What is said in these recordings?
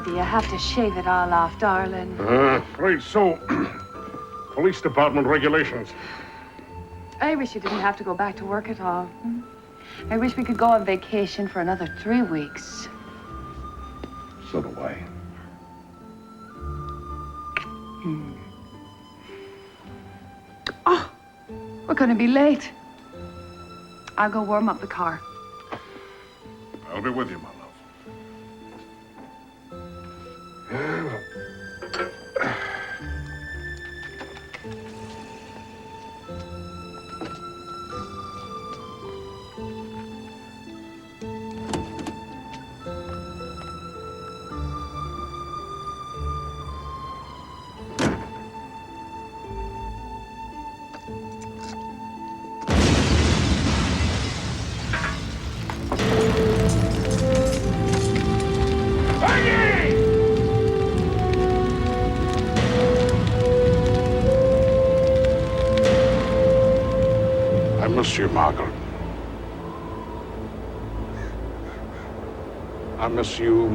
do you have to shave it all off, darling? Right, so, police department regulations. I wish you didn't have to go back to work at all. I wish we could go on vacation for another 3 weeks. So do I. Oh, we're going to be late. I'll go warm up the car. I'll be with you, my love. I miss you, Margaret. I miss you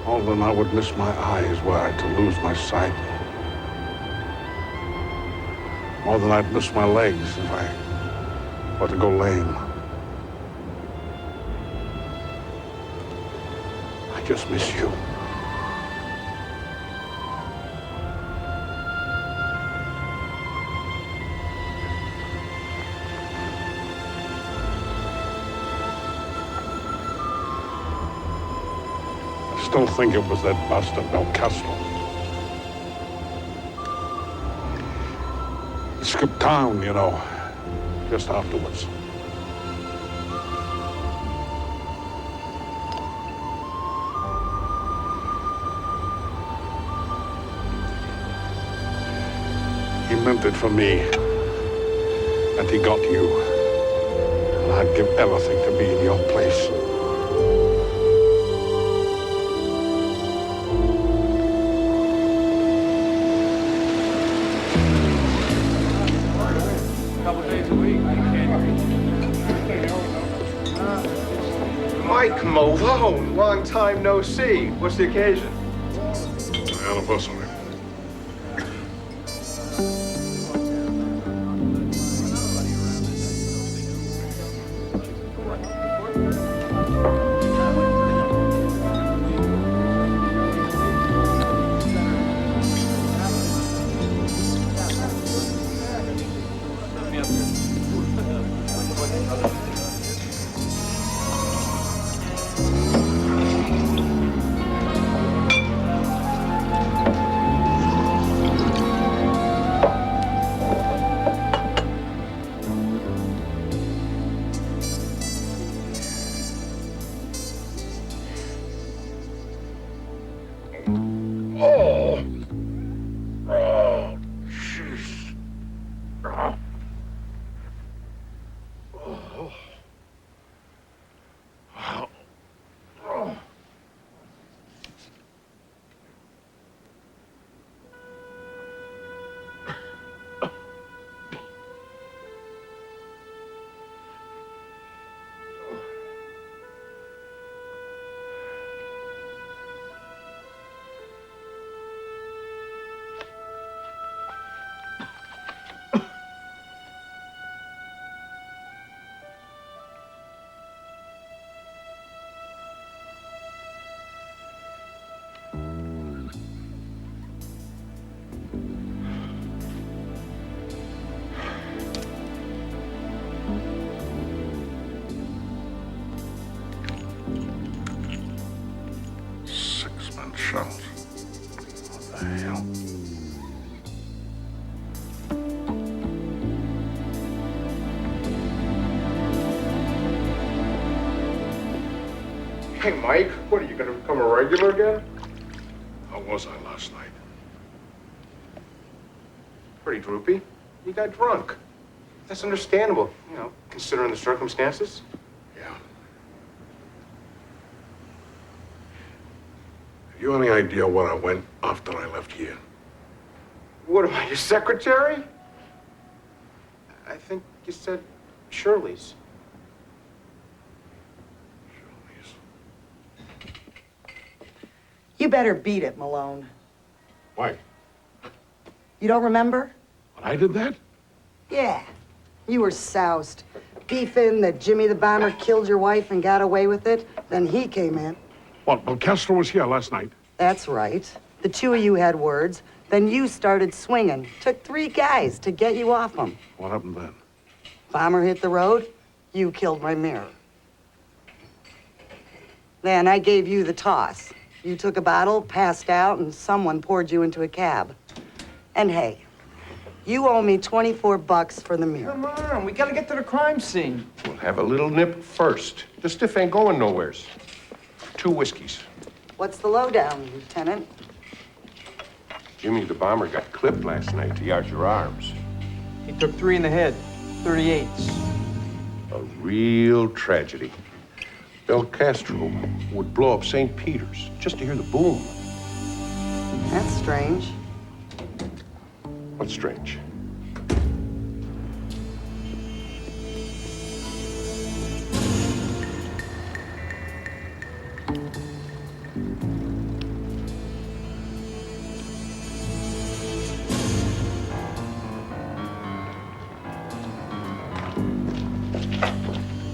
more than I would miss my eyes were I to lose my sight. More than I'd miss my legs if I were to go lame. I just miss you. I still think it was that bastard Belcastro. He skipped town, you know, just afterwards. He meant it for me, and he got you. And I'd give everything to be in your place. Mike Malone, long time no see. What's the occasion? Anniversary. What the hell? Hey, Mike, what, are you gonna become a regular again? How was I last night? Pretty droopy. You got drunk. That's understandable, you know, considering the circumstances. Yeah. Have you any idea where I went after I left here? What am I, your secretary? I think you said Shirley's. Shirley's. You better beat it, Malone. Why? You don't remember? When I did that? Yeah. You were soused. Beefing that Jimmy the Bomber killed your wife and got away with it. Then he came in. What, well, Castro was here last night. That's right. The two of you had words. Then you started swinging. Took 3 guys to get you off him. What happened then? Bomber hit the road. You killed my mirror. Then I gave you the toss. You took a bottle, passed out, and someone poured you into a cab. And hey, you owe me 24 bucks for the mirror. Come on, we gotta get to the crime scene. We'll have a little nip first. The stiff ain't going nowheres. 2 whiskeys. What's the lowdown, Lieutenant? Jimmy the Bomber got clipped last night to yard your arms. He took 3 in the head, 38s. A real tragedy. El Castro would blow up St. Peter's just to hear the boom. That's strange. What's strange?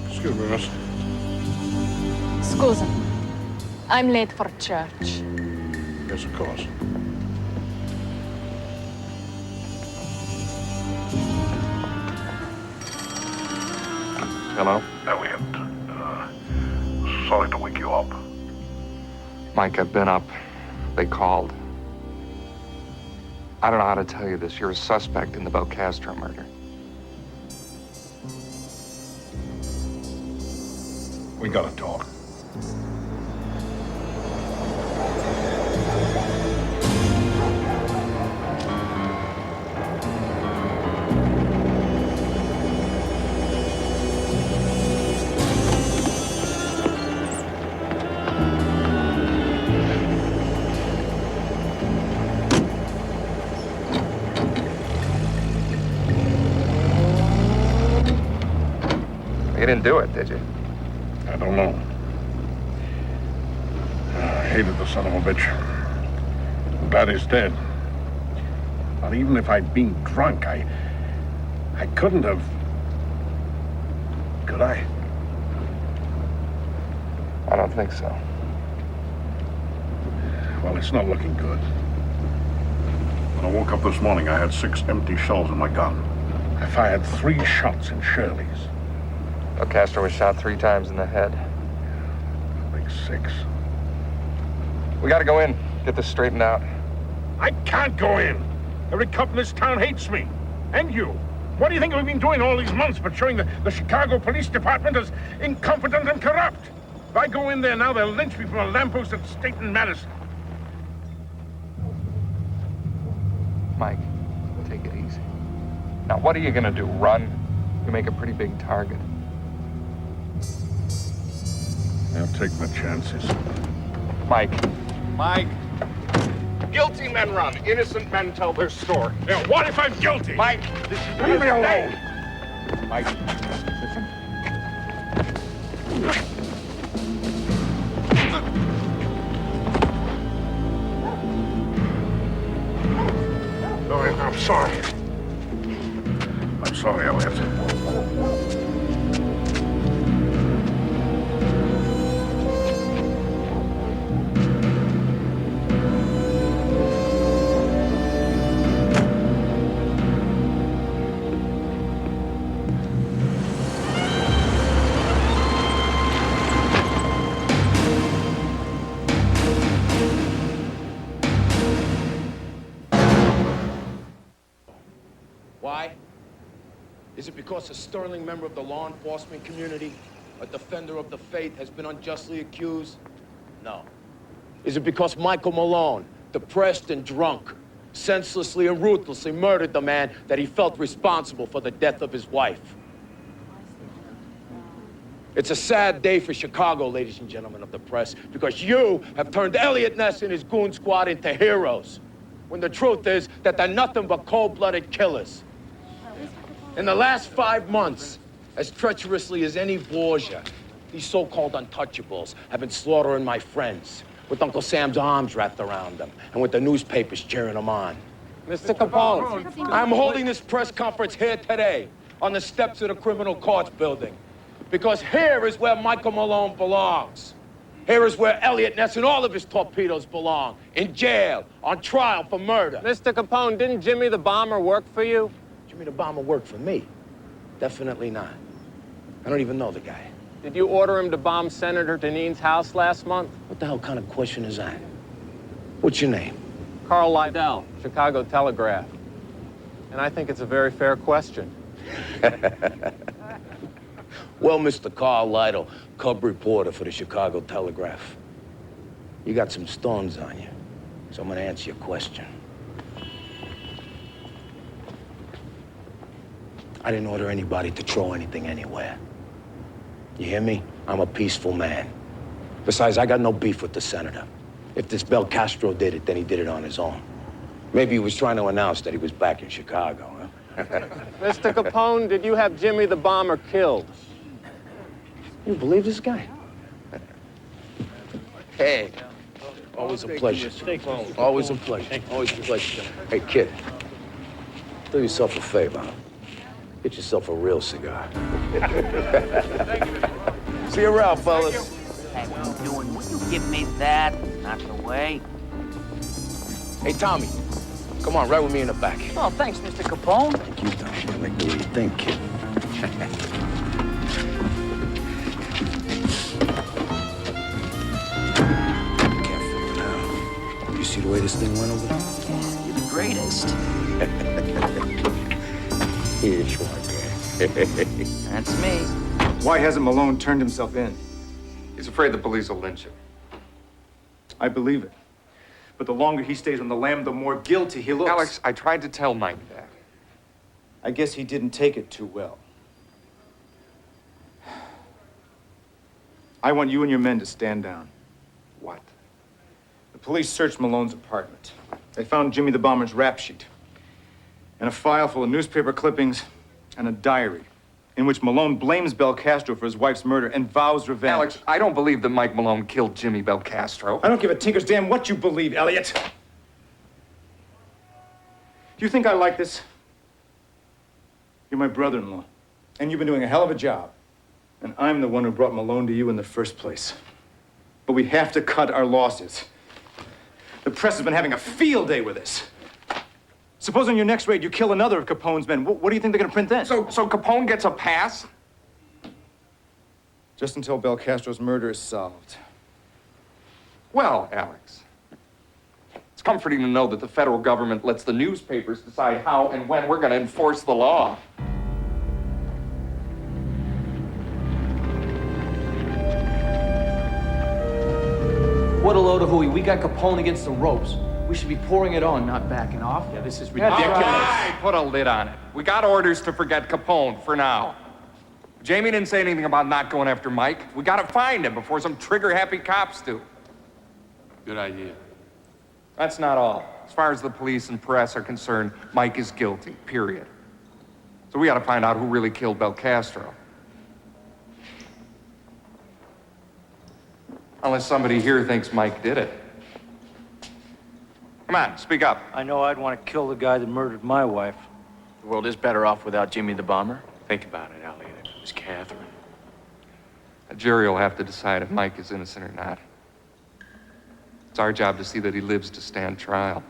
Excuse me, miss. Scusa. I'm late for church. Yes, of course. Hello? Elliot, sorry to wake you up. Mike, I've been up. They called. I don't know how to tell you this. You're a suspect in the Belcastro murder. We gotta talk. You didn't do it, did you? I don't know. I hated the son of a bitch. I'm glad he's dead. But even if I'd been drunk, I couldn't have... Could I? I don't think so. Well, it's not looking good. When I woke up this morning, I had 6 empty shells in my gun. I fired 3 shots in Shirley's. Castro was shot 3 times in the head. Big 6. We gotta go in, get this straightened out. I can't go in. Every cop in this town hates me. And you. What do you think we've been doing all these months but showing the Chicago Police Department as incompetent and corrupt? If I go in there now, they'll lynch me from a lamppost at State and Madison. Mike, take it easy. Now, what are you gonna do, run? You make a pretty big target. I'll take my chances. Mike. Mike. Guilty men run. Innocent men tell their story. Now, what if I'm guilty? Mike, Leave me alone. Mike, Listen. No, I'm sorry. I'm sorry, Elliot. Why? Is it because a sterling member of the law enforcement community, a defender of the faith, has been unjustly accused? No. Is it because Michael Malone, depressed and drunk, senselessly and ruthlessly murdered the man that he felt responsible for the death of his wife? It's a sad day for Chicago, ladies and gentlemen of the press, because you have turned Elliot Ness and his goon squad into heroes, when the truth is that they're nothing but cold-blooded killers. In the last 5 months, as treacherously as any Borgia, these so-called untouchables have been slaughtering my friends, with Uncle Sam's arms wrapped around them and with the newspapers cheering them on. Mr. Capone. I'm holding this press conference here today on the steps of the criminal courts building because here is where Michael Malone belongs. Here is where Elliot Ness and all of his torpedoes belong, in jail, on trial for murder. Mr. Capone, didn't Jimmy the Bomber work for you? Jimmy the Bomber worked for me. Definitely not. I don't even know the guy. Did you order him to bomb Senator Dineen's house last month? What the hell kind of question is that? What's your name? Carl Lydell, Chicago Telegraph. And I think it's a very fair question. Well, Mr. Carl Lytle, cub reporter for the Chicago Telegraph. You got some stones on you, so I'm gonna answer your question. I didn't order anybody to throw anything anywhere. You hear me? I'm a peaceful man. Besides, I got no beef with the senator. If this Bel Castro did it, then he did it on his own. Maybe he was trying to announce that he was back in Chicago, huh? Mr. Capone, did you have Jimmy the Bomber killed? You believe this guy? Hey, always a pleasure. Always a pleasure. Always a pleasure. Hey, kid, do yourself a favor. Get yourself a real cigar. See you around, fellas. Hey, what you doing? Will you give me that? Not the way. Hey, Tommy, come on, ride with me in the back. Oh, thanks, Mr. Capone. Thank you, Tommy. I like the way you think, kid. Careful now. You see the way this thing went over there? You're the greatest. Here, Schwager. That's me. Why hasn't Malone turned himself in? He's afraid the police will lynch him. I believe it. But the longer he stays on the lam, the more guilty he looks. Alex, I tried to tell Mike that. I guess he didn't take it too well. I want you and your men to stand down. What? The police searched Malone's apartment. They found Jimmy the Bomber's rap sheet and a file full of newspaper clippings and a diary in which Malone blames Bel Castro for his wife's murder and vows revenge. Alex, I don't believe that Mike Malone killed Jimmy Bel Castro. I don't give a tinker's damn what you believe, Elliot. Do you think I like this? You're my brother-in-law, and you've been doing a hell of a job. And I'm the one who brought Malone to you in the first place. But we have to cut our losses. The press has been having a field day with this. Suppose on your next raid you kill another of Capone's men. What do you think they're gonna print then? So Capone gets a pass? Just until Bel Castro's murder is solved. Well, Alex, it's comforting to know that the federal government lets the newspapers decide how and when we're gonna enforce the law. What a load of hooey. We got Capone against the ropes. We should be pouring it on, not backing off. Yeah, this is ridiculous. All right, put a lid on it. We got orders to forget Capone for now. Jamie didn't say anything about not going after Mike. We gotta find him before some trigger-happy cops do. Good idea. That's not all. As far as the police and press are concerned, Mike is guilty, period. So we gotta find out who really killed Bel Castro. Unless somebody here thinks Mike did it. Come on, speak up. I know I'd want to kill the guy that murdered my wife. The world is better off without Jimmy the Bomber. Think about it, Elliot. It was Catherine. A jury will have to decide if Mike is innocent or not. It's our job to see that he lives to stand trial.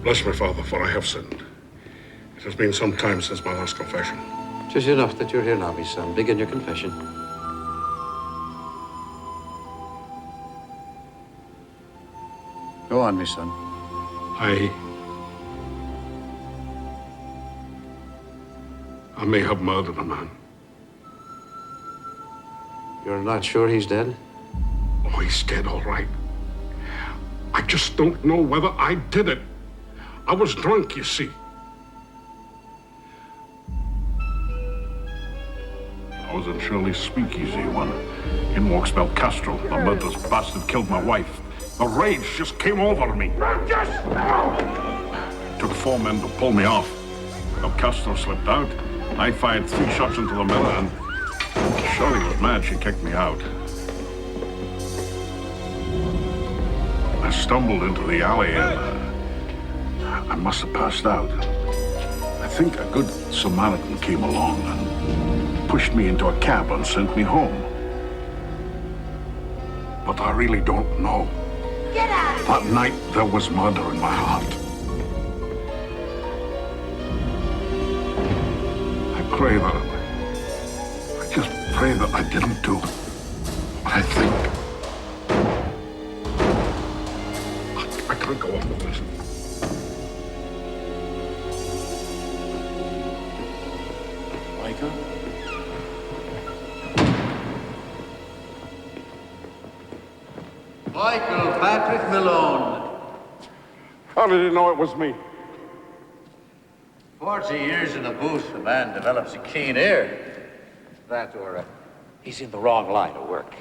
Bless my father, for I have sinned. It has been some time since my last confession. 'Tis enough that you're here now, my son. Begin your confession. Go on, my son. I may have murdered a man. You're not sure he's dead? Oh, he's dead, all right. I just don't know whether I did it. I was drunk, you see. I was in Shirley's speakeasy when in walks Belcastro. The murderous bastard killed my wife. The rage just came over me. Took 4 men to pull me off. Belcastro slipped out. I fired 3 shots into the mirror, and Shirley was mad. She kicked me out. I stumbled into the alley and I must have passed out. I think a good Samaritan came along and pushed me into a cab and sent me home. But I really don't know. Get out! That night, there was murder in my heart. I just pray that I didn't do what I think. I can't go on with this. Michael? Michael Patrick Malone. How did you know it was me? 40 years in the booth, the man develops a keen ear. That or he's in the wrong line of work.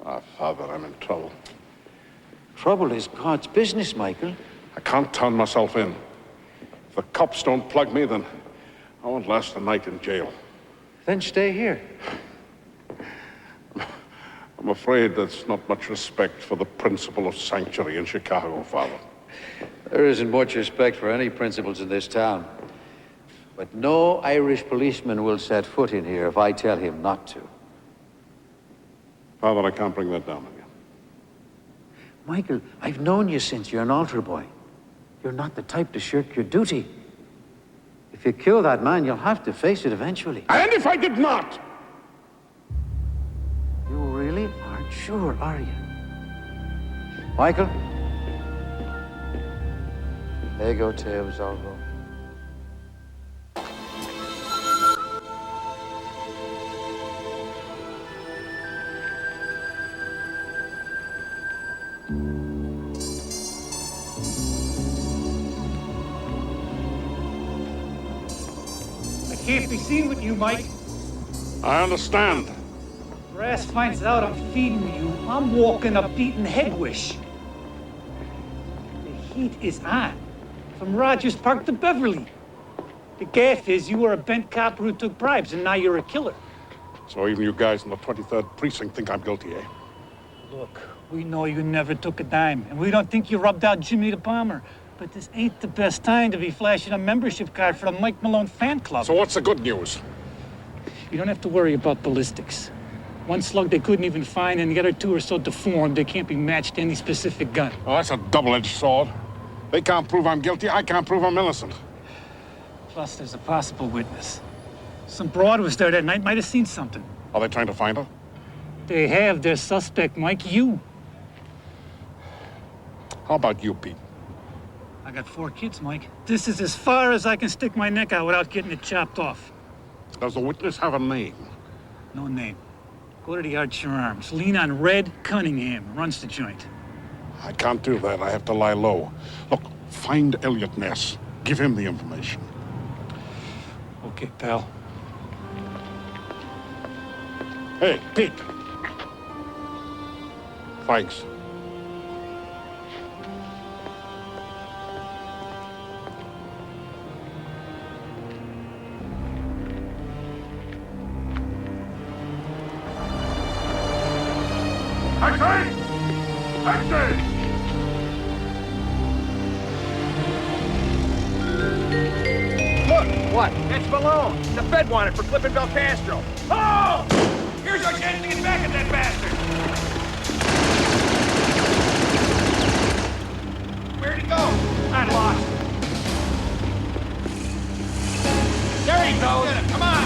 Ah, Father, I'm in trouble. Trouble is God's business, Michael. I can't turn myself in. If the cops don't plug me, then I won't last a night in jail. Then stay here. I'm afraid there's not much respect for the principle of sanctuary in Chicago, Father. There isn't much respect for any principles in this town. But no Irish policeman will set foot in here if I tell him not to. Father, I can't bring that down on you. Michael, I've known you since you're an altar boy. You're not the type to shirk your duty. If you kill that man, you'll have to face it eventually. And if I did not? You really aren't sure, are you? Michael? Ego te absolvo. Can't be seen with you, Mike. I understand. Brass finds out I'm feeding you. I'm walking up beating headwish. The heat is on. From Rogers Park to Beverly. The gaff is you were a bent copper who took bribes, and now you're a killer. So even you guys in the 23rd Precinct think I'm guilty, eh? Look, we know you never took a dime, and we don't think you rubbed out Jimmy the Bomber. But this ain't the best time to be flashing a membership card for the Mike Malone fan club. So what's the good news? You don't have to worry about ballistics. One slug they couldn't even find, and the other 2 are so deformed they can't be matched to any specific gun. Oh, that's a double-edged sword. They can't prove I'm guilty, I can't prove I'm innocent. Plus, there's a possible witness. Some broad was there that night, might have seen something. Are they trying to find her? They have their suspect, Mike, you. How about you, Pete? I got 4 kids, Mike. This is as far as I can stick my neck out without getting it chopped off. Does the witness have a name? No name. Go to the Archer Arms. Lean on Red Cunningham. Runs the joint. I can't do that. I have to lie low. Look, find Elliot Ness. Give him the information. Okay, pal. Hey, Pete. Thanks. Look! What? That's Malone. The Fed wanted for clipping Belcastro. Oh! Here's our chance to get back at that bastard! Where'd he go? I lost him. There he goes. Get him. Come on!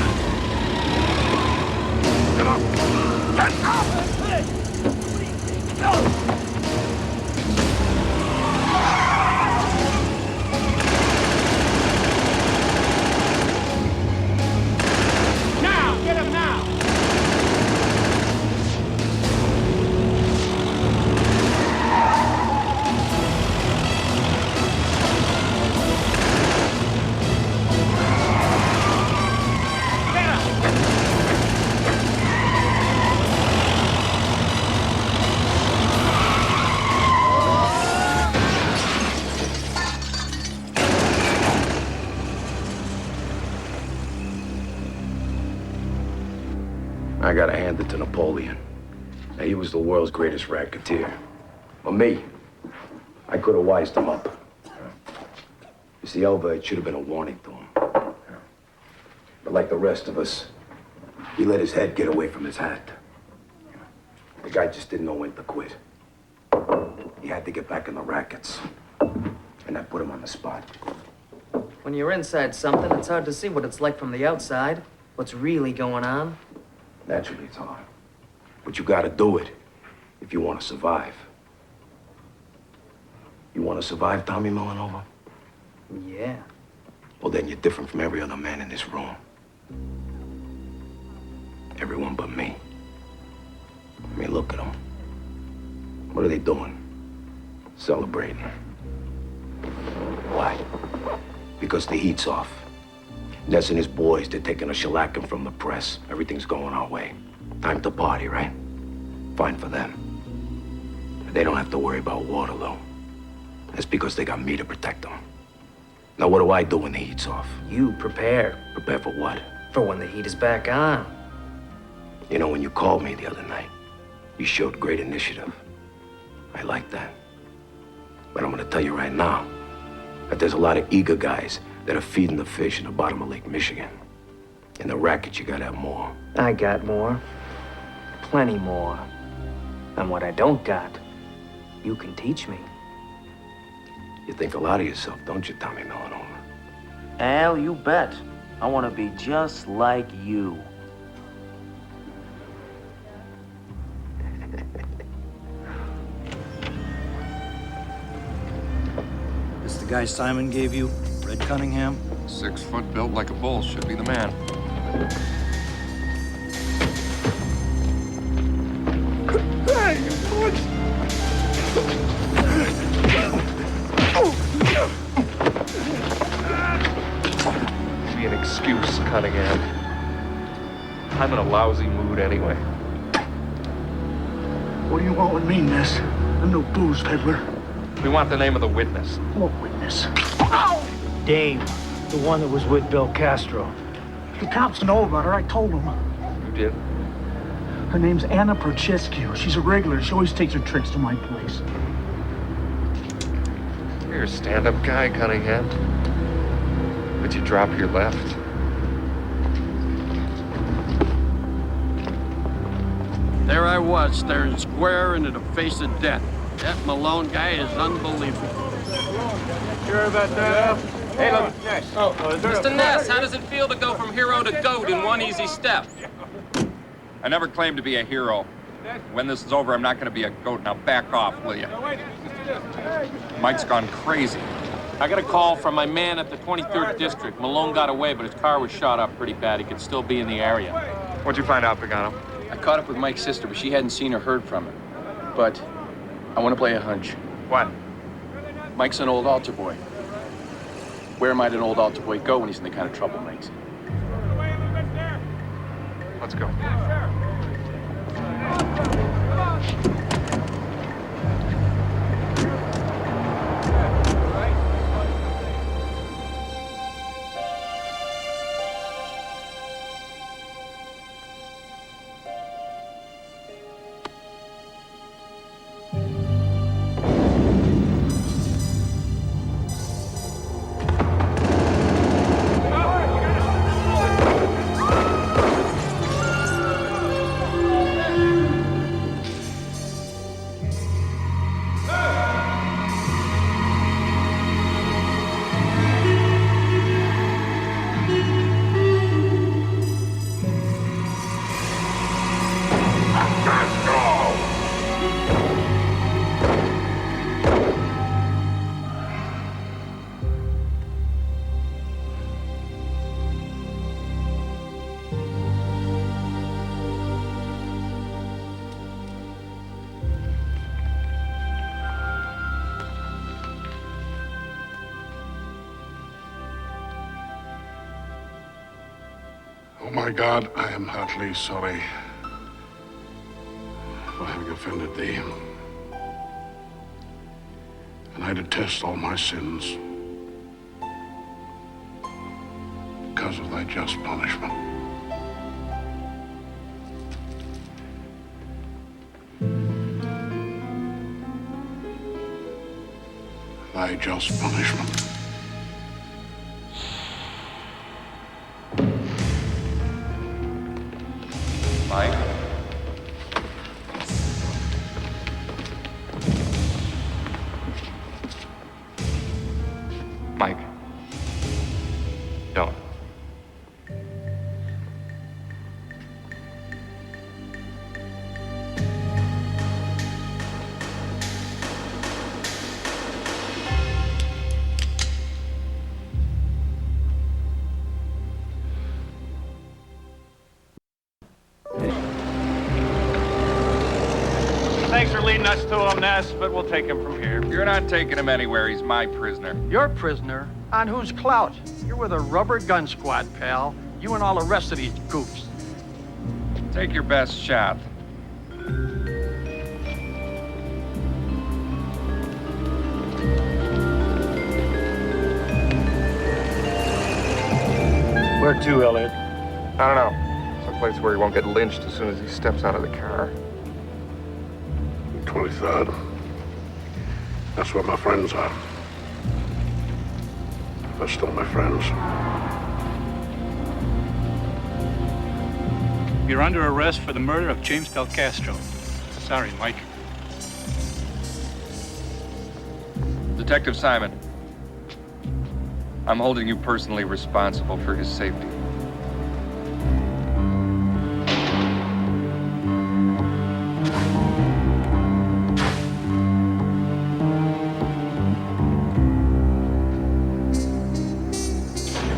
Get up! Get up! No! Get him now! I gotta hand it to Napoleon. Now, he was the world's greatest racketeer. But me, I could have wised him up. You see, Elva, it should have been a warning to him. But like the rest of us, he let his head get away from his hat. The guy just didn't know when to quit. He had to get back in the rackets. And I put him on the spot. When you're inside something, it's hard to see what it's like from the outside. What's really going on. Naturally, it's hard. But you gotta do it if you want to survive. You want to survive, Tommy Millanova? Yeah. Well, then you're different from every other man in this room. Everyone but me. I mean, look at them. What are they doing? Celebrating. Why? Because the heat's off. Ness and his boys, they're taking a shellacking from the press. Everything's going our way. Time to party, right? Fine for them. But they don't have to worry about Waterloo. That's because they got me to protect them. Now, what do I do when the heat's off? You prepare. Prepare for what? For when the heat is back on. You know, when you called me the other night, you showed great initiative. I like that. But I'm gonna tell you right now that there's a lot of eager guys that are feeding the fish in the bottom of Lake Michigan. In the racket, you gotta have more. I got more. Plenty more. And what I don't got, you can teach me. You think a lot of yourself, don't you, Tommy Millanova? Al, you bet. I want to be just like you. This the guy Simon gave you? Red Cunningham? 6 foot, built like a bull, should be the man. Be an excuse, Cunningham. I'm in a lousy mood anyway. What do you want with me, miss? I'm no booze peddler. We want the name of the witness. What witness? Dame, the one that was with Bill Castro. The cops know about her. I told them. You did? Her name's Anna Prochescu. She's a regular. She always takes her tricks to my place. You're a stand-up guy, Cunningham. But you drop your left. There I was, staring square into the face of death. That Malone guy is unbelievable. Sure about that? Hey, look, Ness. Mr. Ness, how does it feel to go from hero to goat in one easy step? I never claimed to be a hero. When this is over, I'm not going to be a goat. Now back off, will you? Mike's gone crazy. I got a call from my man at the 23rd District. Malone got away, but his car was shot up pretty bad. He could still be in the area. What'd you find out, Pagano? I caught up with Mike's sister, but she hadn't seen or heard from him. But I want to play a hunch. What? Mike's an old altar boy. Where might an old altar boy go when he's in the kind of trouble Mike's in? Let's go. Oh, my God, I am heartily sorry for having offended thee. And I detest all my sins because of thy just punishment. thy just punishment. Mike? Mike. Don't. Thanks for leading us to him, Ness, but we'll take him from here. You're not taking him anywhere. He's my prisoner. Your prisoner? On whose clout? You're with a rubber gun squad, pal. You and all the rest of these goofs. Take your best shot. Where to, Elliot? I don't know. Someplace where he won't get lynched as soon as he steps out of the car. 23rd. That's where my friends are. They're still my friends. You're under arrest for the murder of James Del Castro. Sorry, Mike. Detective Simon, I'm holding you personally responsible for his safety.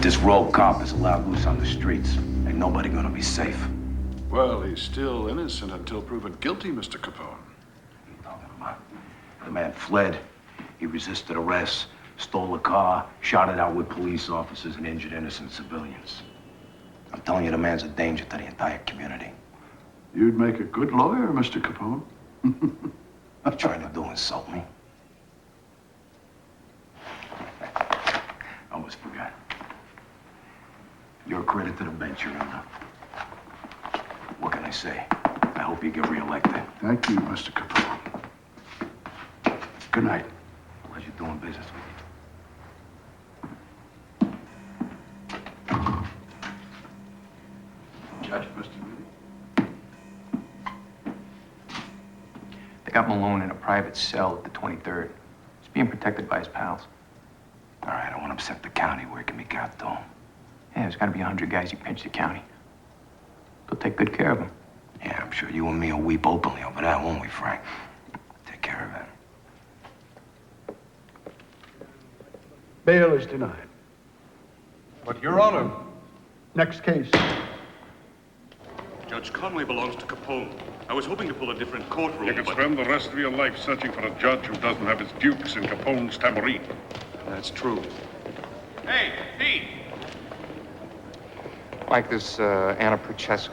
This rogue cop is allowed loose on the streets. Ain't nobody gonna be safe. Well, he's still innocent until proven guilty, Mr. Capone. The man fled. He resisted arrest, stole a car, shot it out with police officers, and injured innocent civilians. I'm telling you, the man's a danger to the entire community. You'd make a good lawyer, Mr. Capone. I'm trying to do insult me. I almost forgot. You're a credit to the bench, Your Honor. What can I say? I hope you get reelected. Thank you, Mr. Capone. Good night. Pleasure doing business with you. Judge, Mr. Moody. They got Malone in a private cell at the 23rd. He's being protected by his pals. All right, I won't upset the county where it can be got, though. Yeah, there's got to be 100 guys who pinch the county. They'll take good care of him. Yeah, I'm sure you and me will weep openly over that, won't we, Frank? Take care of it. Bail is denied. But, Your Honor. Next case. Judge Conway belongs to Capone. I was hoping to pull a different courtroom, You can spend the rest of your life searching for a judge who doesn't have his dukes in Capone's tambourine. That's true. Hey, Pete! Like this Anna Procescu.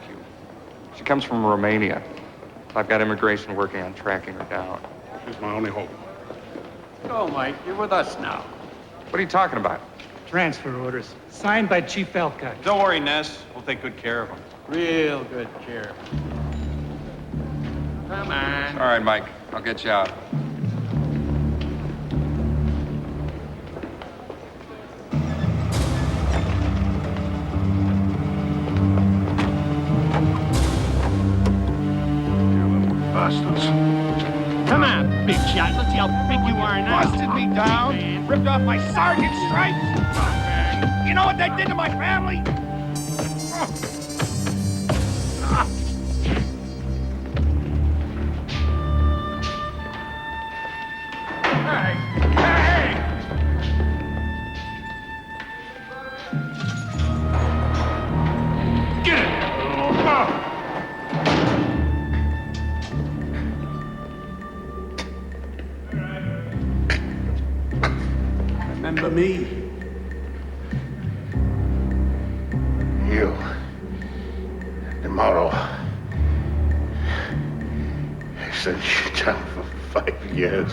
She comes from Romania. I've got immigration working on tracking her down. She's my only hope. Go, Mike. You're with us now. What are you talking about? Transfer orders, signed by Chief Alcott. Don't worry, Ness. We'll take good care of him. Real good care. Come on. All right, Mike. I'll get you out. Bastards. Come on, big shot. Let's see how big you are now. Busted me down, ripped off my sergeant stripes. You know what they did to my family? Hey! Hey! Get it! Remember me? You. Tomorrow. I sent you down for 5 years.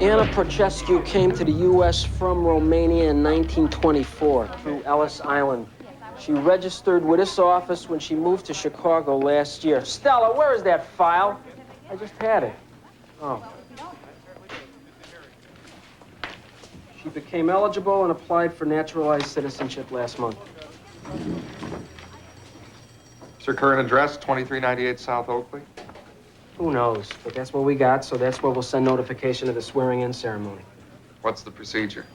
Anna Procescu came to the U.S. from Romania in 1924 through Ellis Island. She registered with this office when she moved to Chicago last year. Stella, where is that file? I just had it. Oh. She became eligible and applied for naturalized citizenship last month. Is her current address 2398 South Oakley? Who knows? But that's what we got, so that's where we'll send notification of the swearing-in ceremony. What's the procedure?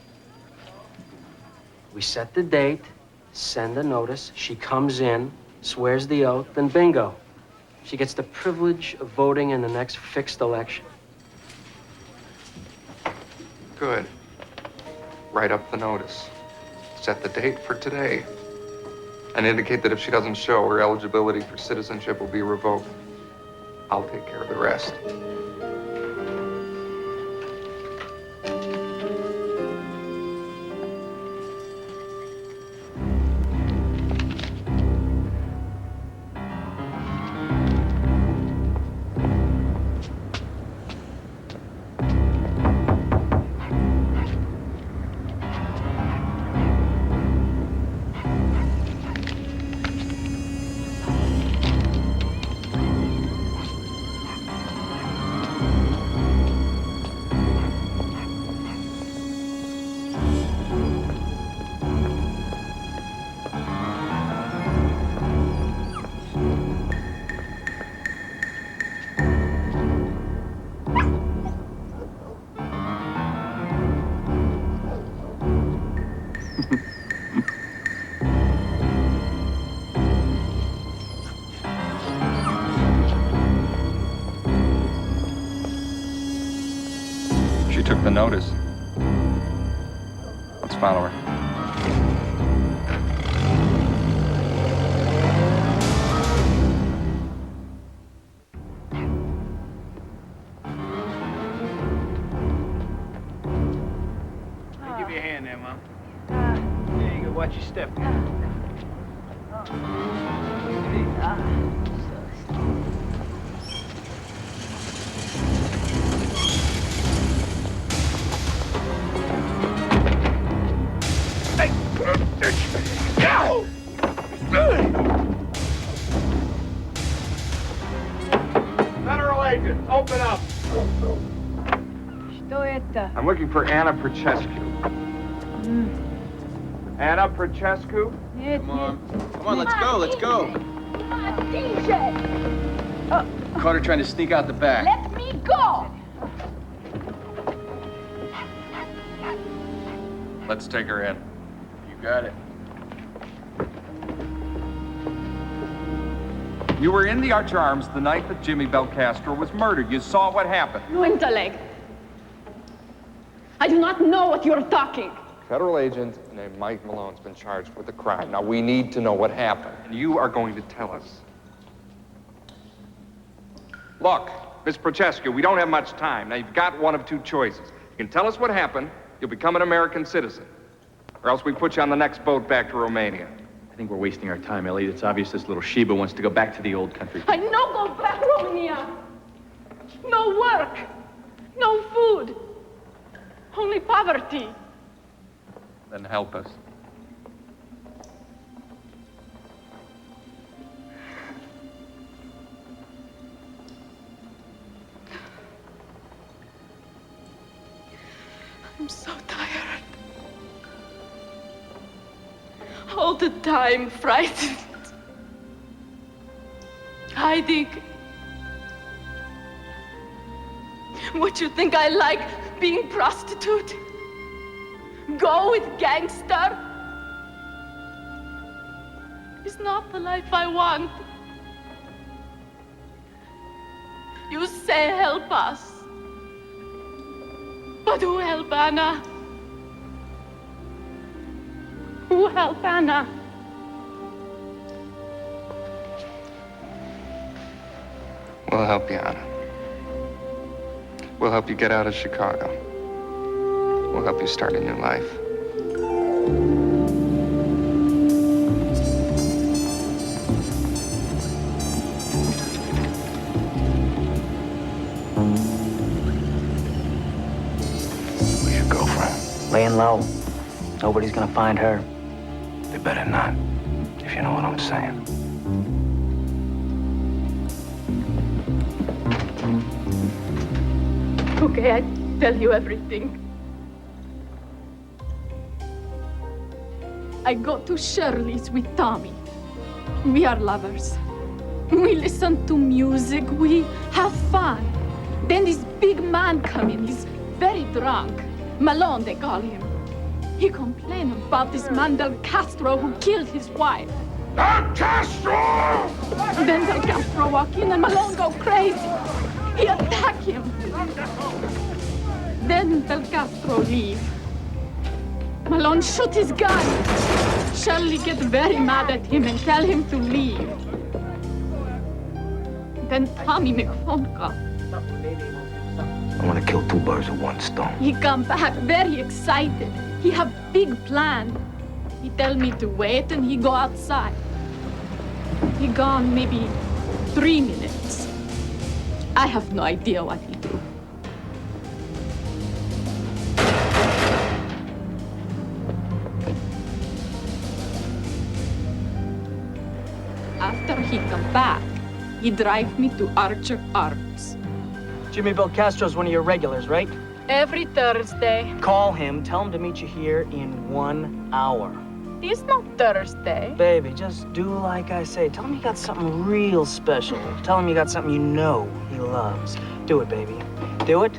We set the date, send a notice, she comes in, swears the oath, then bingo. She gets the privilege of voting in the next fixed election. Good. Write up the notice. Set the date for today. And indicate that if she doesn't show, her eligibility for citizenship will be revoked. I'll take care of the rest. She took the notice. Let's follow her. I'll give you a hand there, Mom. There you go. Watch your step. Federal agents, open up! Что это? I'm looking for Anna Prochescu. Anna Prochescu? Нет, нет. Come on, let's go, let's go. DJ! Caught her trying to sneak out the back. Let me go! Let's take her in. You got it. You were in the Archer Arms the night that Jimmy Belcastro was murdered. You saw what happened. No intellect. I do not know what you're talking. Federal agent named Mike Malone's been charged with a crime. Now, we need to know what happened, and you are going to tell us. Look, Miss Prochescu, we don't have much time. Now, you've got one of two choices. You can tell us what happened, you'll become an American citizen, or else we put you on the next boat back to Romania. I think we're wasting our time, Elliot. It's obvious this little Sheba wants to go back to the old country. I no go back Romania. No work. No food. Only poverty. Then help us. I'm so tired. All the time frightened. Hiding. What you think I like being prostitute? Go with gangster? It's not the life I want. You say help us. But who help Anna? Who help Anna? We'll help you, Anna. We'll help you get out of Chicago. We'll help you start a new life. Where's your girlfriend? Laying low. Nobody's gonna find her. They better not. if you know what I'm saying. Okay, I tell you everything. I go to Shirley's with Tommy. We are lovers. We listen to music, we have fun. Then this big man come in, he's very drunk. Malone, they call him. He complained about this man Del Castro who killed his wife. Del Castro! Then Del Castro walk in and Malone go crazy. He attack him. Then Del Castro leave. Malone shoot his gun. Shirley get very mad at him and tell him to leave. Then Tommy make phone call. I want to kill two birds with one stone. He come back very excited. He have big plan. He tell me to wait and he go outside. He gone maybe 3 minutes. I have no idea what he do. After he come back, he drive me to Archer Arms. Jimmy Belcastro's one of your regulars, right? Every Thursday. Call him, tell him to meet you here in 1 hour. It's not Thursday. Baby, just do like I say. Tell him you got something real special. Tell him you got something you know he loves. Do it, baby. Do it,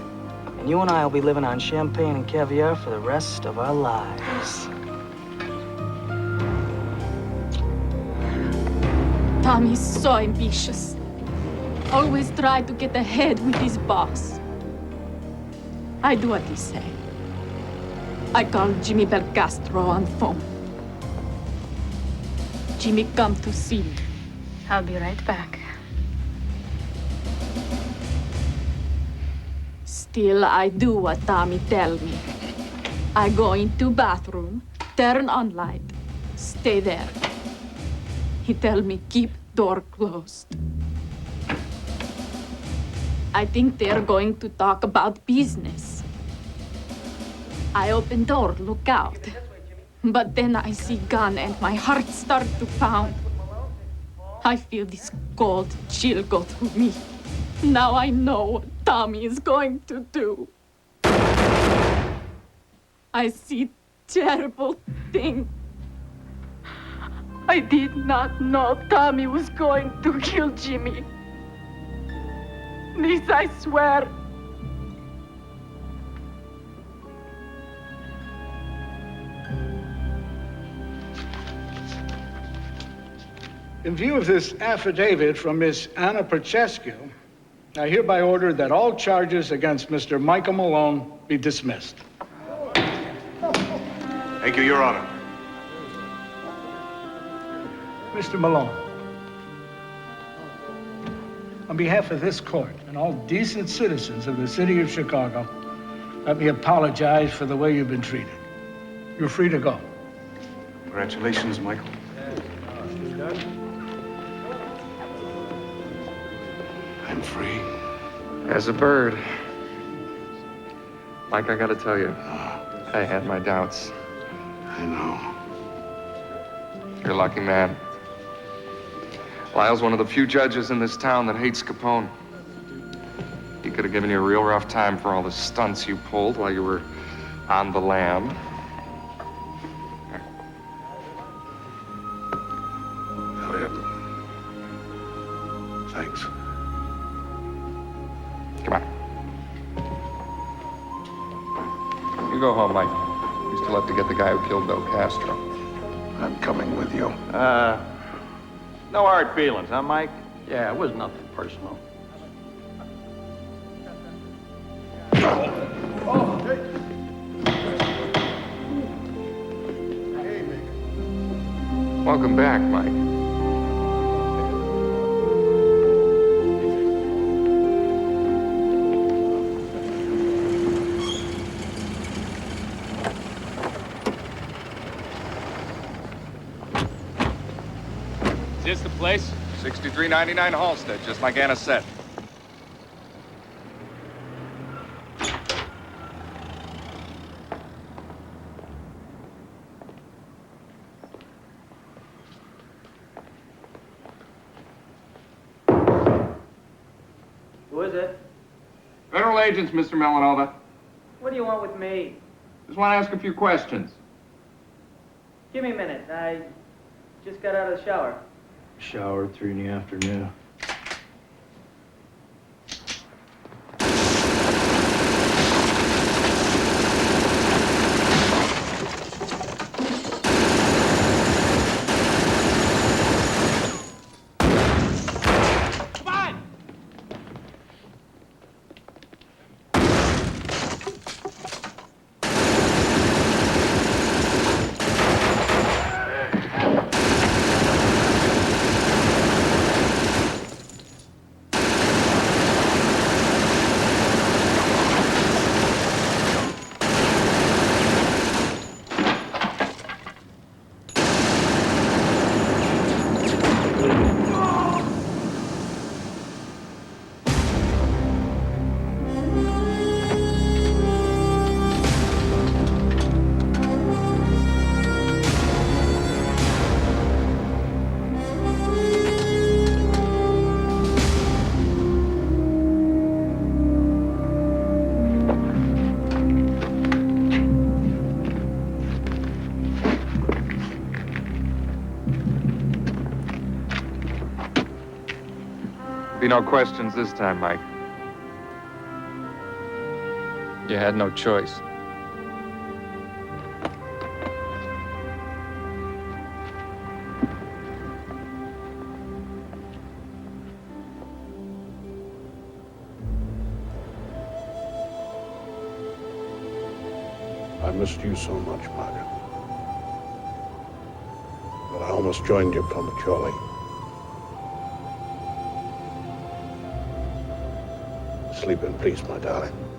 and you and I will be living on champagne and caviar for the rest of our lives. Tommy's so ambitious. Always try to get ahead with his boss. I do what he say. I call Jimmy Belcastro on phone. Jimmy come to see me. I'll be right back. Still, I do what Tommy tell me. I go into bathroom, turn on light, stay there. He tell me keep door closed. I think they're going to talk about business. I open door, look out. But then I see gun and my heart start to pound. I feel this cold chill go through me. Now I know what Tommy is going to do. I see terrible thing. I did not know Tommy was going to kill Jimmy. This I swear. In view of this affidavit from Miss Anna Prochescu, I hereby order that all charges against Mr. Michael Malone be dismissed. Thank you, Your Honor. Mr. Malone, on behalf of this court and all decent citizens of the city of Chicago, let me apologize for the way you've been treated. You're free to go. Congratulations, Michael. I'm free. As a bird. Mike, I gotta tell you, I had my doubts. I know. You're a lucky man. Lyle's one of the few judges in this town that hates Capone. He could have given you a real rough time for all the stunts you pulled while you were on the lam. Elliot. Thanks. Come on. You go home, Mike. You still have to get the guy who killed Bill Castro. I'm coming with you. No hard feelings, huh, Mike? Yeah, it was nothing personal. Welcome back, Mike. Is this the place? 6399 Halstead, just like Anna said. is it? Federal agents, Mr. Melanova. What do you want with me? Just want to ask a few questions. Give me a minute. I just got out of the shower. Shower 3 in the afternoon. Be no questions this time, Mike. You had no choice. I missed you so much, Margaret. But I almost joined you prematurely. Sleep in peace, my darling.